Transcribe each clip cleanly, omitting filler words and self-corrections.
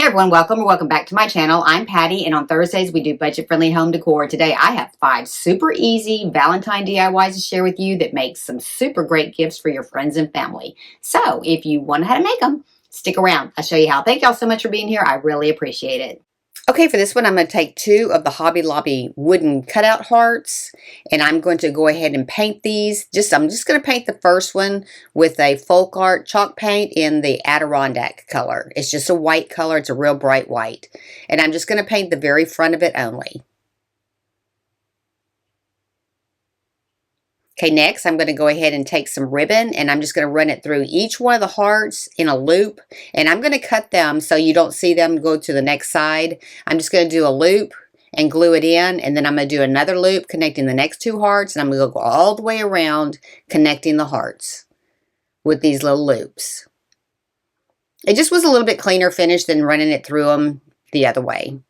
Hey everyone, welcome or welcome back to my channel. I'm Patty, and on Thursdays we do budget-friendly home decor. Today I have 5 super easy Valentine DIYs to share with you that make some super great gifts for your friends and family. So if you want to know how to make them, stick around. I'll show you how. Thank y'all so much for being here. I really appreciate it. Okay, for this one, I'm going to take 2 of the Hobby Lobby wooden cutout hearts, and I'm going to go ahead and paint these. I'm just going to paint the first one with a folk art chalk paint in the Adirondack color. It's just a white color. It's a real bright white. And I'm just going to paint the very front of it only. Okay, next I'm going to go ahead and take some ribbon, and I'm just going to run it through each one of the hearts in a loop, and I'm going to cut them so you don't see them go to the next side. I'm just going to do a loop and glue it in, and then I'm going to do another loop connecting the next 2 hearts, and I'm going to go all the way around connecting the hearts with these little loops. It just was a little bit cleaner finish than running it through them the other way.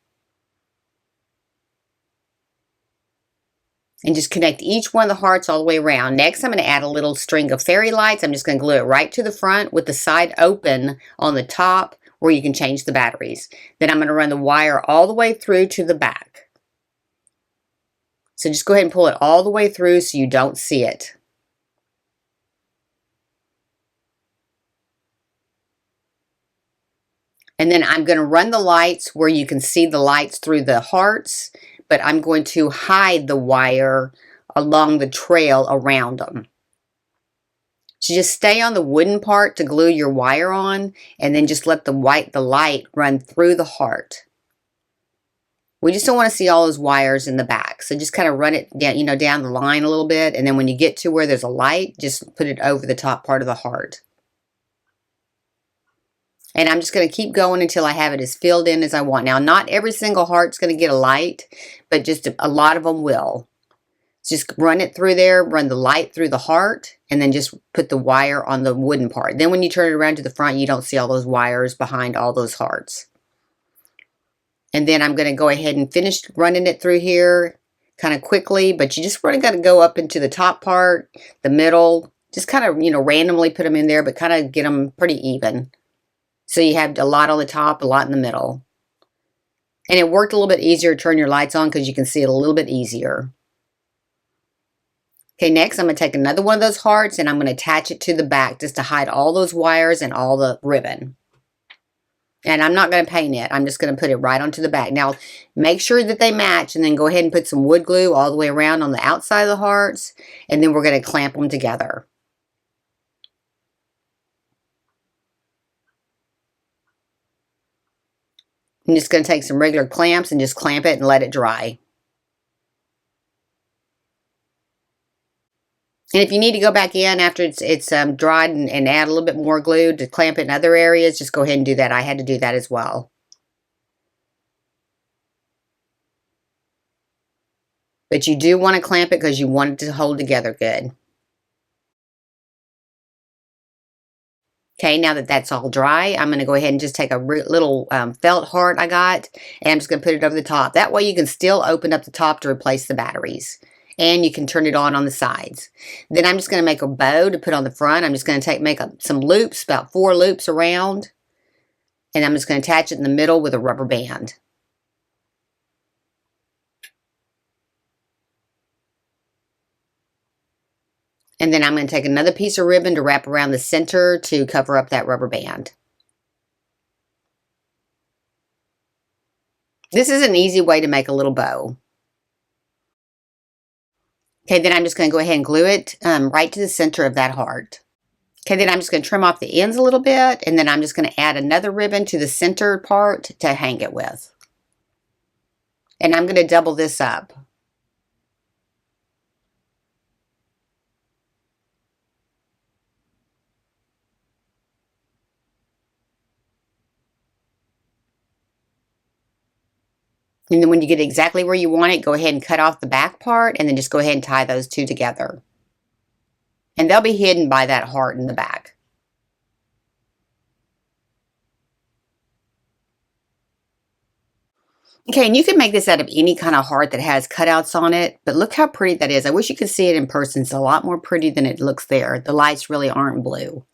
And just connect each one of the hearts all the way around. Next, I'm going to add a little string of fairy lights. I'm just going to glue it right to the front with the side open on the top where you can change the batteries. Then I'm going to run the wire all the way through to the back. So just go ahead and pull it all the way through so you don't see it. And then I'm going to run the lights where you can see the lights through the hearts, but I'm going to hide the wire along the trail around them. So just stay on the wooden part to glue your wire on, and then just let the light run through the heart. We just don't want to see all those wires in the back. So just kind of run it down, down the line a little bit, and then when you get to where there's a light, just put it over the top part of the heart. And I'm just going to keep going until I have it as filled in as I want. Now, not every single heart's going to get a light, but just a lot of them will. Just run it through there, run the light through the heart, and then just put the wire on the wooden part. Then when you turn it around to the front, you don't see all those wires behind all those hearts. And then I'm going to go ahead and finish running it through here kind of quickly, but you just really got to go up into the top part, the middle, just kind of, randomly put them in there, but kind of get them pretty even. So you have a lot on the top, a lot in the middle. And it worked a little bit easier to turn your lights on because you can see it a little bit easier. Okay, next I'm going to take another one of those hearts and I'm going to attach it to the back just to hide all those wires and all the ribbon. And I'm not going to paint it. I'm just going to put it right onto the back. Now, make sure that they match, and then go ahead and put some wood glue all the way around on the outside of the hearts, and then we're going to clamp them together. I'm just going to take some regular clamps and just clamp it and let it dry. And if you need to go back in after it's dried and add a little bit more glue to clamp it in other areas, just go ahead and do that. I had to do that as well. But you do want to clamp it because you want it to hold together good. Okay, now that that's all dry, I'm going to go ahead and just take a little felt heart I got, and I'm just going to put it over the top. That way you can still open up the top to replace the batteries, and you can turn it on the sides. Then I'm just going to make a bow to put on the front. I'm just going to make some loops, about 4 loops around, and I'm just going to attach it in the middle with a rubber band. And then I'm going to take another piece of ribbon to wrap around the center to cover up that rubber band. This is an easy way to make a little bow. Okay, then I'm just going to go ahead and glue it right to the center of that heart. Okay, then I'm just going to trim off the ends a little bit, and then I'm just going to add another ribbon to the center part to hang it with. And I'm going to double this up. And then when you get exactly where you want it, go ahead and cut off the back part, and then just go ahead and tie those 2 together. And they'll be hidden by that heart in the back. Okay, and you can make this out of any kind of heart that has cutouts on it, but look how pretty that is. I wish you could see it in person. It's a lot more pretty than it looks there. The lights really aren't blue.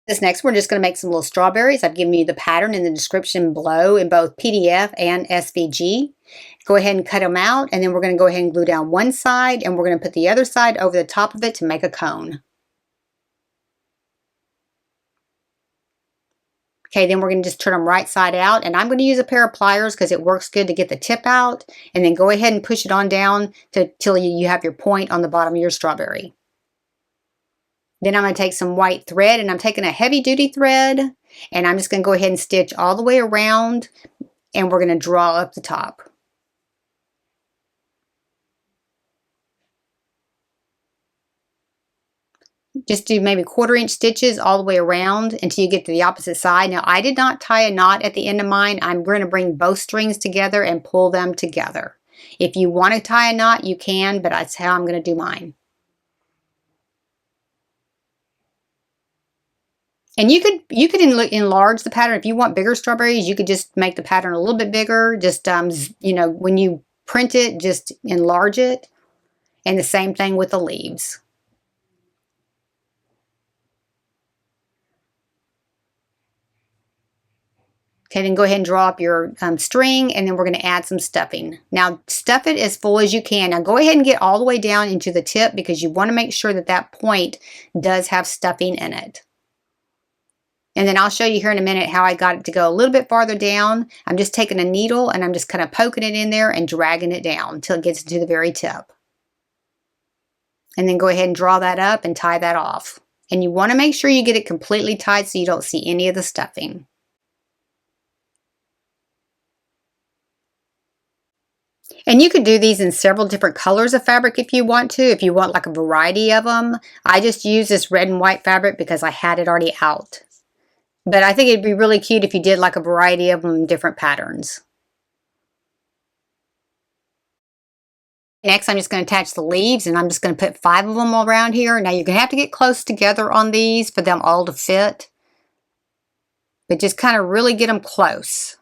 This next, we're just going to make some little strawberries. I've given you the pattern in the description below in both PDF and SVG. Go ahead and cut them out, and then we're going to go ahead and glue down one side, and we're going to put the other side over the top of it to make a cone. Okay, then we're going to just turn them right side out, and I'm going to use a pair of pliers because it works good to get the tip out, and then go ahead and push it on down till you have your point on the bottom of your strawberry. Then I'm going to take some white thread, and I'm taking a heavy duty thread, and I'm just going to go ahead and stitch all the way around, and we're going to draw up the top. Just do maybe 1/4 inch stitches all the way around until you get to the opposite side. Now, I did not tie a knot at the end of mine. I'm going to bring both strings together and pull them together. If you want to tie a knot, you can, but that's how I'm going to do mine. And you could enlarge the pattern. If you want bigger strawberries, you could just make the pattern a little bit bigger. Just, you know, when you print it, just enlarge it. And the same thing with the leaves. Okay, then go ahead and draw up your string, and then we're going to add some stuffing. Now, stuff it as full as you can. Now, go ahead and get all the way down into the tip because you want to make sure that that point does have stuffing in it. And then I'll show you here in a minute how I got it to go a little bit farther down. I'm just taking a needle, and I'm just kind of poking it in there and dragging it down until it gets to the very tip. And then go ahead and draw that up and tie that off. And you want to make sure you get it completely tight so you don't see any of the stuffing. And you could do these in several different colors of fabric if you want to, if you want like a variety of them. I just use this red and white fabric because I had it already out. But I think it'd be really cute if you did like a variety of them in different patterns. Next, I'm just going to attach the leaves, and I'm just going to put 5 of them all around here. Now, you're going to have to get close together on these for them all to fit. But just kind of really get them close.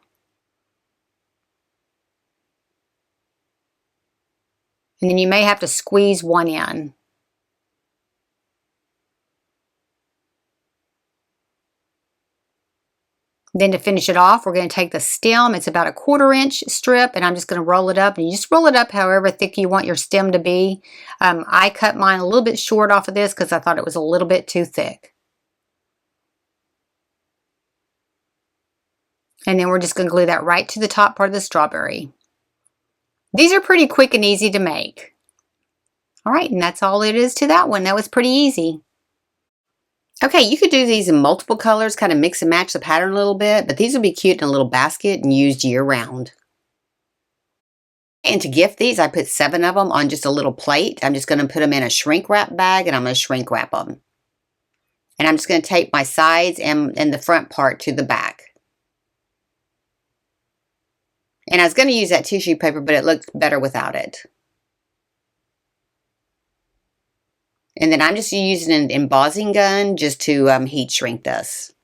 And then you may have to squeeze one in. Then to finish it off, we're going to take the stem. It's about a 1/4 inch strip, and I'm just going to roll it up. And you just roll it up however thick you want your stem to be. I cut mine a little bit short off of this because I thought it was a little bit too thick. And then we're just going to glue that right to the top part of the strawberry. These are pretty quick and easy to make. All right, and that's all it is to that one. That was pretty easy. Okay, you could do these in multiple colors, kind of mix and match the pattern a little bit, but these would be cute in a little basket and used year round. And to gift these, I put 7 of them on just a little plate. I'm just going to put them in a shrink wrap bag, and I'm going to shrink wrap them. And I'm just going to tape my sides and the front part to the back. And I was going to use that tissue paper, but it looked better without it. And then I'm just using an embossing gun just to heat shrink this.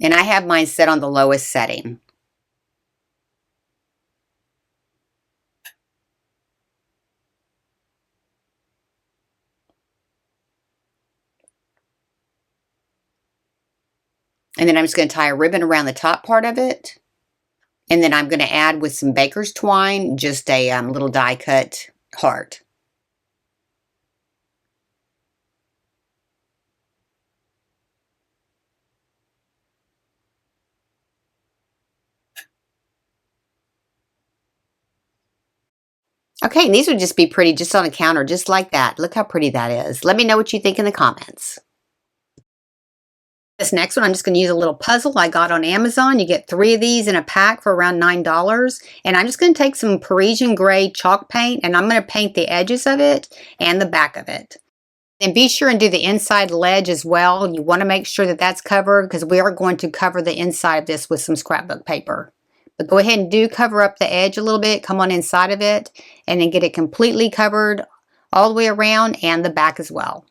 And I have mine set on the lowest setting. And then I'm just going to tie a ribbon around the top part of it. And then I'm going to add with some baker's twine, just a little die cut heart. Okay, and these would just be pretty just on a counter, just like that. Look how pretty that is. Let me know what you think in the comments. This next one, I'm just going to use a little puzzle I got on Amazon. You get 3 of these in a pack for around $9. And I'm just going to take some Parisian gray chalk paint, and I'm going to paint the edges of it and the back of it. And be sure and do the inside ledge as well. You want to make sure that that's covered because we are going to cover the inside of this with some scrapbook paper. But go ahead and do cover up the edge a little bit, come on inside of it, and then get it completely covered all the way around and the back as well.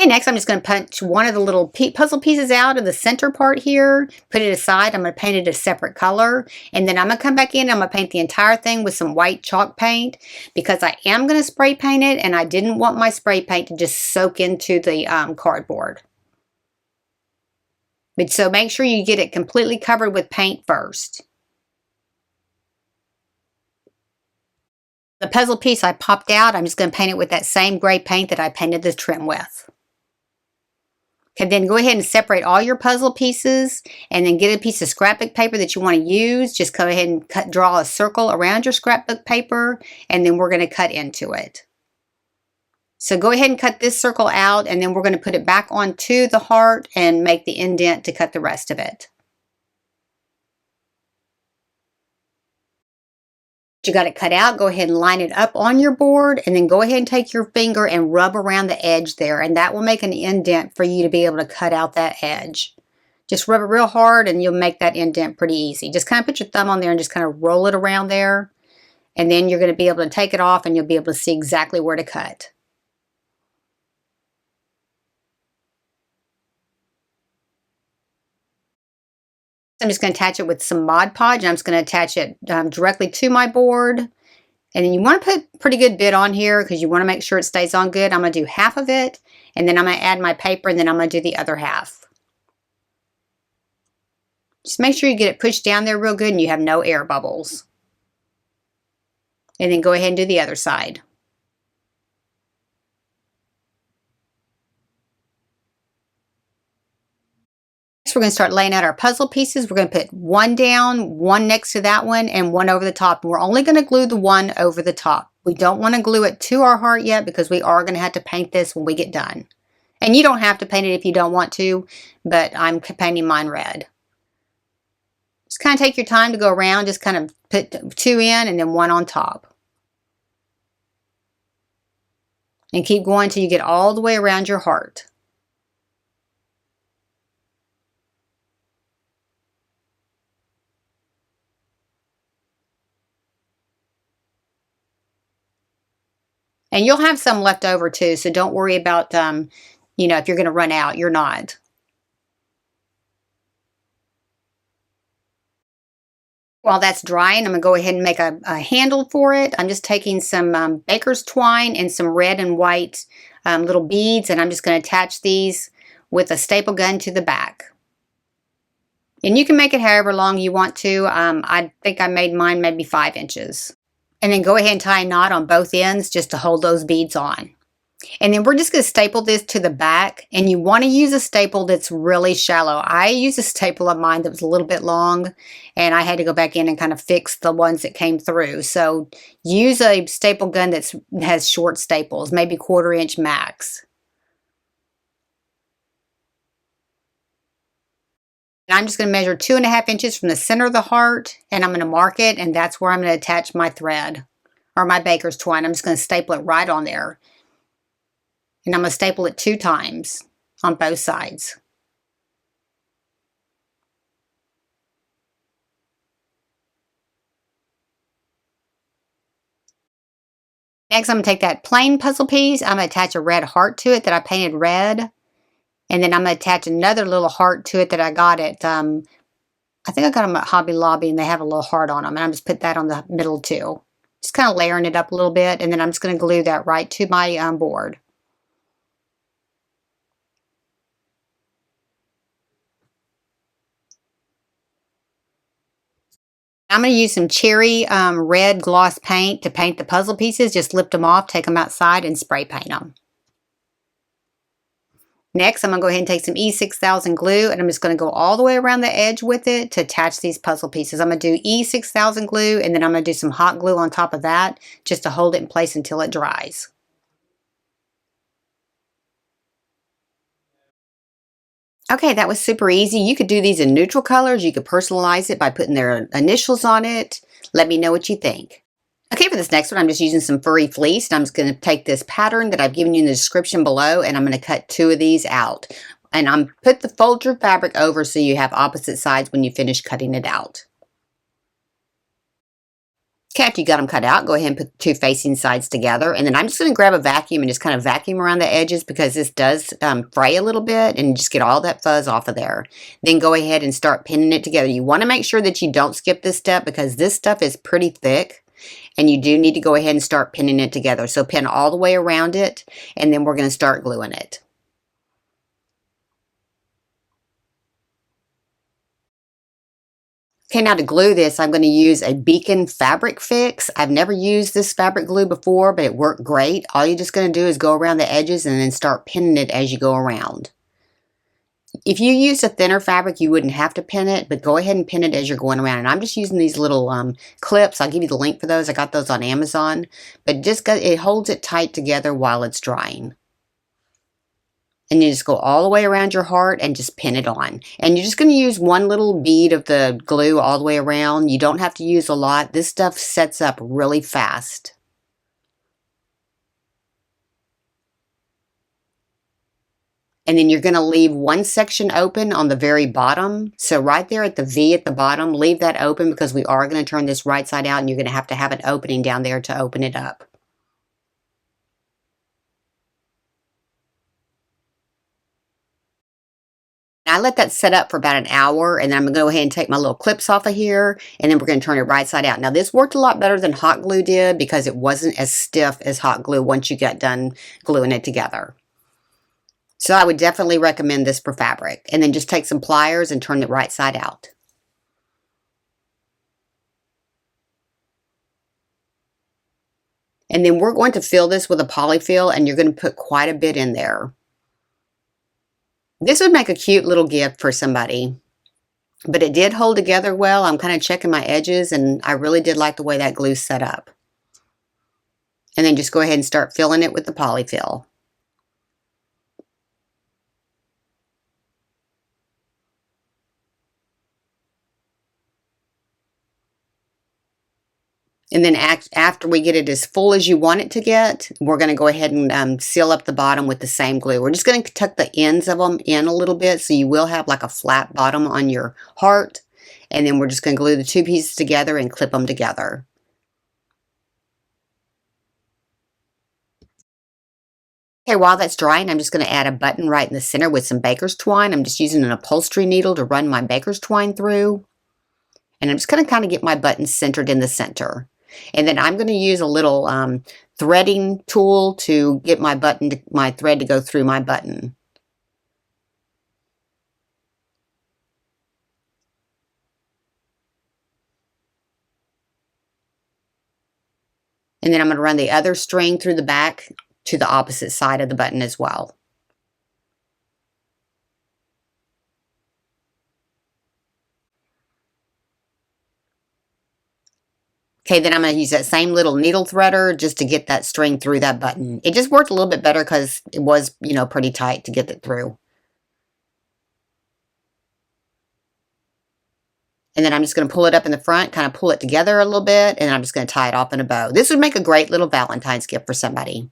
Okay, next I'm just going to punch one of the little puzzle pieces out of the center part here, put it aside. I'm going to paint it a separate color, and then I'm going to come back in and I'm going to paint the entire thing with some white chalk paint because I am going to spray paint it, and I didn't want my spray paint to just soak into the cardboard. But so make sure you get it completely covered with paint first. The puzzle piece I popped out, I'm just going to paint it with that same gray paint that I painted the trim with. Okay, then go ahead and separate all your puzzle pieces, and then get a piece of scrapbook paper that you want to use. Just go ahead and draw a circle around your scrapbook paper, and then we're going to cut into it. So go ahead and cut this circle out, and then we're going to put it back onto the heart and make the indent to cut the rest of it. You got it cut out, go ahead and line it up on your board, and then go ahead and take your finger and rub around the edge there, and that will make an indent for you to be able to cut out that edge. Just rub it real hard and you'll make that indent pretty easy. Just kind of put your thumb on there and just kind of roll it around there, and then you're going to be able to take it off and you'll be able to see exactly where to cut. I'm just going to attach it with some Mod Podge. I'm just going to attach it directly to my board. And then you want to put pretty good bit on here because you want to make sure it stays on good. I'm going to do half of it, and then I'm going to add my paper, and then I'm going to do the other half. Just make sure you get it pushed down there real good and you have no air bubbles. And then go ahead and do the other side. We're going to start laying out our puzzle pieces. We're going to put one down, one next to that one, and one over the top. And we're only going to glue the one over the top. We don't want to glue it to our heart yet because we are going to have to paint this when we get done. And you don't have to paint it if you don't want to, but I'm painting mine red. Just kind of take your time to go around. Just kind of put two in and then one on top. And keep going until you get all the way around your heart. And you'll have some left over too, so don't worry about, you know, if you're going to run out, you're not. While that's drying, I'm going to go ahead and make a handle for it. I'm just taking some baker's twine and some red and white little beads, and I'm just going to attach these with a staple gun to the back. And you can make it however long you want to. I think I made mine maybe 5 inches. And then go ahead and tie a knot on both ends just to hold those beads on. And then we're just going to staple this to the back. And you want to use a staple that's really shallow. I used a staple of mine that was a little bit long, and I had to go back in and kind of fix the ones that came through. So use a staple gun that has short staples, maybe 1/4 inch max. And I'm just going to measure 2.5 inches from the center of the heart, and I'm going to mark it, and that's where I'm going to attach my thread or my baker's twine. I'm just going to staple it right on there. And I'm going to staple it 2 times on both sides. Next, I'm going to take that plain puzzle piece. I'm going to attach a red heart to it that I painted red. And then I'm going to attach another little heart to it that I got at, I think I got them at Hobby Lobby, and they have a little heart on them. And I'm just put that on the middle too. Just kind of layering it up a little bit. And then I'm just going to glue that right to my board. I'm going to use some cherry red gloss paint to paint the puzzle pieces. Just lift them off, take them outside, and spray paint them. Next, I'm going to go ahead and take some E6000 glue, and I'm just going to go all the way around the edge with it to attach these puzzle pieces. I'm going to do E6000 glue, and then I'm going to do some hot glue on top of that just to hold it in place until it dries. Okay, that was super easy. You could do these in neutral colors. You could personalize it by putting their initials on it. Let me know what you think. Okay, for this next one, I'm just using some furry fleece, and I'm just going to take this pattern that I've given you in the description below, and I'm going to cut 2 of these out. And I'm put the fold your fabric over so you have opposite sides when you finish cutting it out. Okay, after you got them cut out, go ahead and put two facing sides together. And then I'm just going to grab a vacuum and just kind of vacuum around the edges because this does fray a little bit and just get all that fuzz off of there. Then go ahead and start pinning it together. You want to make sure that you don't skip this step because this stuff is pretty thick and you do need to go ahead and start pinning it together. So pin all the way around it and then we're going to start gluing it. Okay, now to glue this, I'm going to use a Beacon Fabric Fix. I've never used this fabric glue before, but it worked great. All you're just going to do is go around the edges and then start pinning it as you go around. If you use a thinner fabric, you wouldn't have to pin it, but go ahead and pin it as you're going around. And I'm just using these little clips. I'll give you the link for those. I got those on Amazon. But it holds it tight together while it's drying. And you just go all the way around your heart and just pin it on. And you're just going to use one little bead of the glue all the way around. You don't have to use a lot. This stuff sets up really fast. And then you're going to leave one section open on the very bottom. So right there at the V at the bottom, leave that open because we are going to turn this right side out and you're going to have an opening down there to open it up. I let that set up for about an hour and then I'm going to go ahead and take my little clips off of here and then we're going to turn it right side out. Now this worked a lot better than hot glue did because it wasn't as stiff as hot glue once you got done gluing it together. So I would definitely recommend this for fabric. And then just take some pliers and turn it right side out. And then we're going to fill this with a polyfill and you're going to put quite a bit in there. This would make a cute little gift for somebody. But it did hold together well. I'm kind of checking my edges and I really did like the way that glue set up. And then just go ahead and start filling it with the polyfill. And then after we get it as full as you want it to get, we're going to go ahead and seal up the bottom with the same glue. We're just going to tuck the ends of them in a little bit so you will have like a flat bottom on your heart. And then we're just going to glue the two pieces together and clip them together. Okay, while that's drying, I'm just going to add a button right in the center with some baker's twine. I'm just using an upholstery needle to run my baker's twine through. And I'm just going to kind of get my button centered in the center. And then I'm going to use a little threading tool to get my thread to go through my button. And then I'm going to run the other string through the back to the opposite side of the button as well. Okay, then I'm going to use that same little needle threader just to get that string through that button. It just worked a little bit better because it was, pretty tight to get it through. And then I'm just going to pull it up in the front, kind of pull it together a little bit, and I'm just going to tie it off in a bow. This would make a great little Valentine's gift for somebody.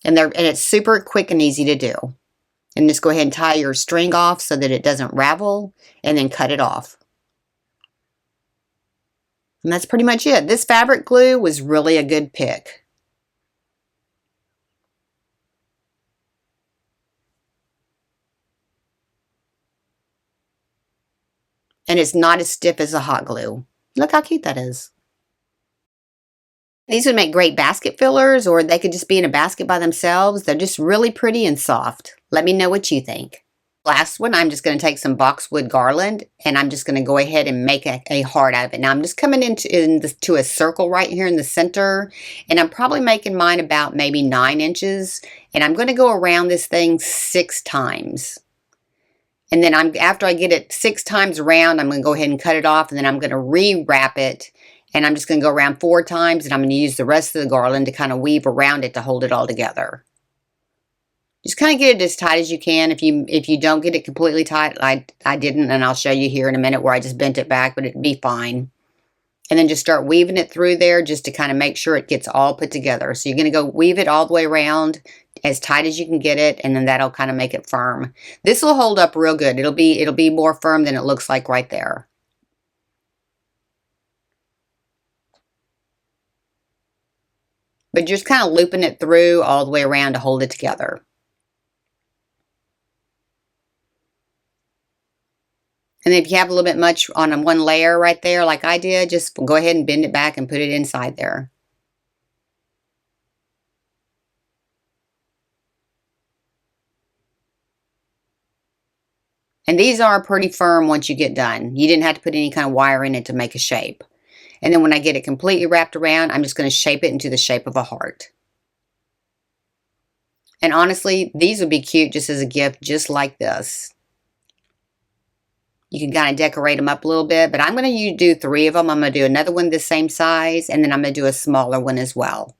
And it's super quick and easy to do. And just go ahead and tie your string off so that it doesn't ravel, and then cut it off. And that's pretty much it. This fabric glue was really a good pick. And it's not as stiff as the hot glue. Look how cute that is. These would make great basket fillers, or they could just be in a basket by themselves. They're just really pretty and soft. Let me know what you think. Last one, I'm just going to take some boxwood garland and I'm just going to go ahead and make a heart out of it. Now I'm just coming into a circle right here in the center, and I'm probably making mine about maybe 9 inches, and I'm going to go around this thing 6 times. And then after I get it 6 times around, I'm going to go ahead and cut it off, and then I'm going to rewrap it, and I'm just going to go around 4 times, and I'm going to use the rest of the garland to kind of weave around it to hold it all together. Just kind of get it as tight as you can. If you don't get it completely tight, I didn't, and I'll show you here in a minute where I just bent it back, but it'd be fine. And then just start weaving it through there just to kind of make sure it gets all put together. So you're going to go weave it all the way around as tight as you can get it, and then that'll kind of make it firm. This will hold up real good. It'll be more firm than it looks like right there. but just kind of looping it through all the way around to hold it together. And if you have a little bit much on one layer right there, like I did, just go ahead and bend it back and put it inside there. And these are pretty firm once you get done. You didn't have to put any kind of wire in it to make a shape. And then when I get it completely wrapped around, I'm just going to shape it into the shape of a heart. And honestly, these would be cute just as a gift, just like this. You can kind of decorate them up a little bit, but I'm going to do 3 of them. I'm going to do another one the same size, and then I'm going to do a smaller one as well.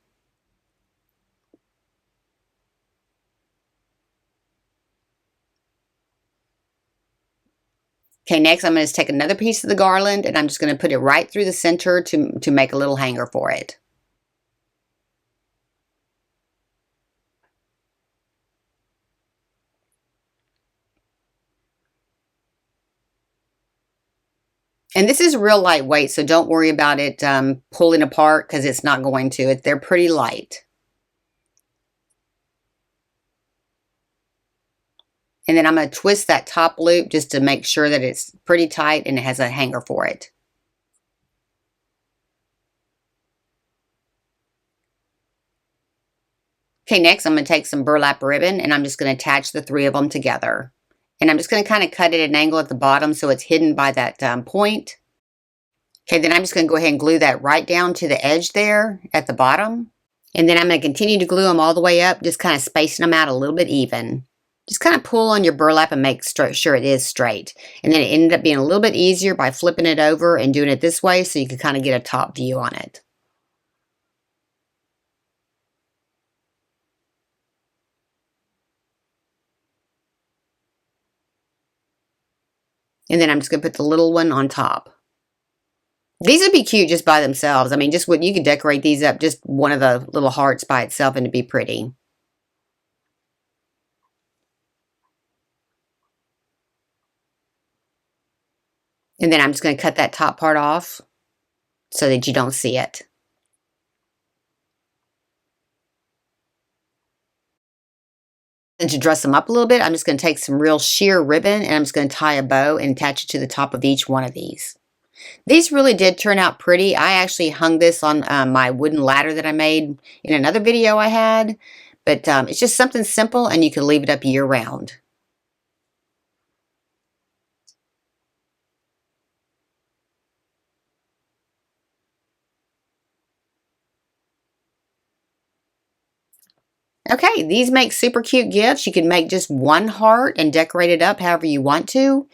Okay, next I'm going to take another piece of the garland, and I'm just going to put it right through the center to make a little hanger for it. And this is real lightweight, so don't worry about it pulling apart, because it's not going to. They're pretty light. And then I'm going to twist that top loop just to make sure that it's pretty tight and it has a hanger for it. Okay, next I'm going to take some burlap ribbon, and I'm just going to attach the 3 of them together. And I'm just going to kind of cut it at an angle at the bottom so it's hidden by that point. Okay, then I'm just going to go ahead and glue that right down to the edge there at the bottom. And then I'm going to continue to glue them all the way up, just kind of spacing them out a little bit even. Just kind of pull on your burlap and make sure it is straight. And then it ended up being a little bit easier by flipping it over and doing it this way so you can kind of get a top view on it. And then I'm just going to put the little one on top. These would be cute just by themselves. I mean, just what you could decorate these up, just one of the little hearts by itself, and it'd be pretty. And then I'm just going to cut that top part off so that you don't see it. And to dress them up a little bit, I'm just going to take some real sheer ribbon, and I'm just going to tie a bow and attach it to the top of each one of these. These really did turn out pretty. I actually hung this on my wooden ladder that I made in another video I had. But it's just something simple, and you can leave it up year round. Okay, these make super cute gifts. You can make just one heart and decorate it up however you want to.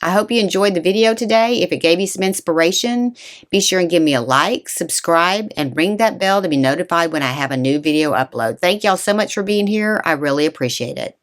I hope you enjoyed the video today. If it gave you some inspiration, be sure and give me a like, subscribe, and ring that bell to be notified when I have a new video upload. Thank y'all so much for being here. I really appreciate it.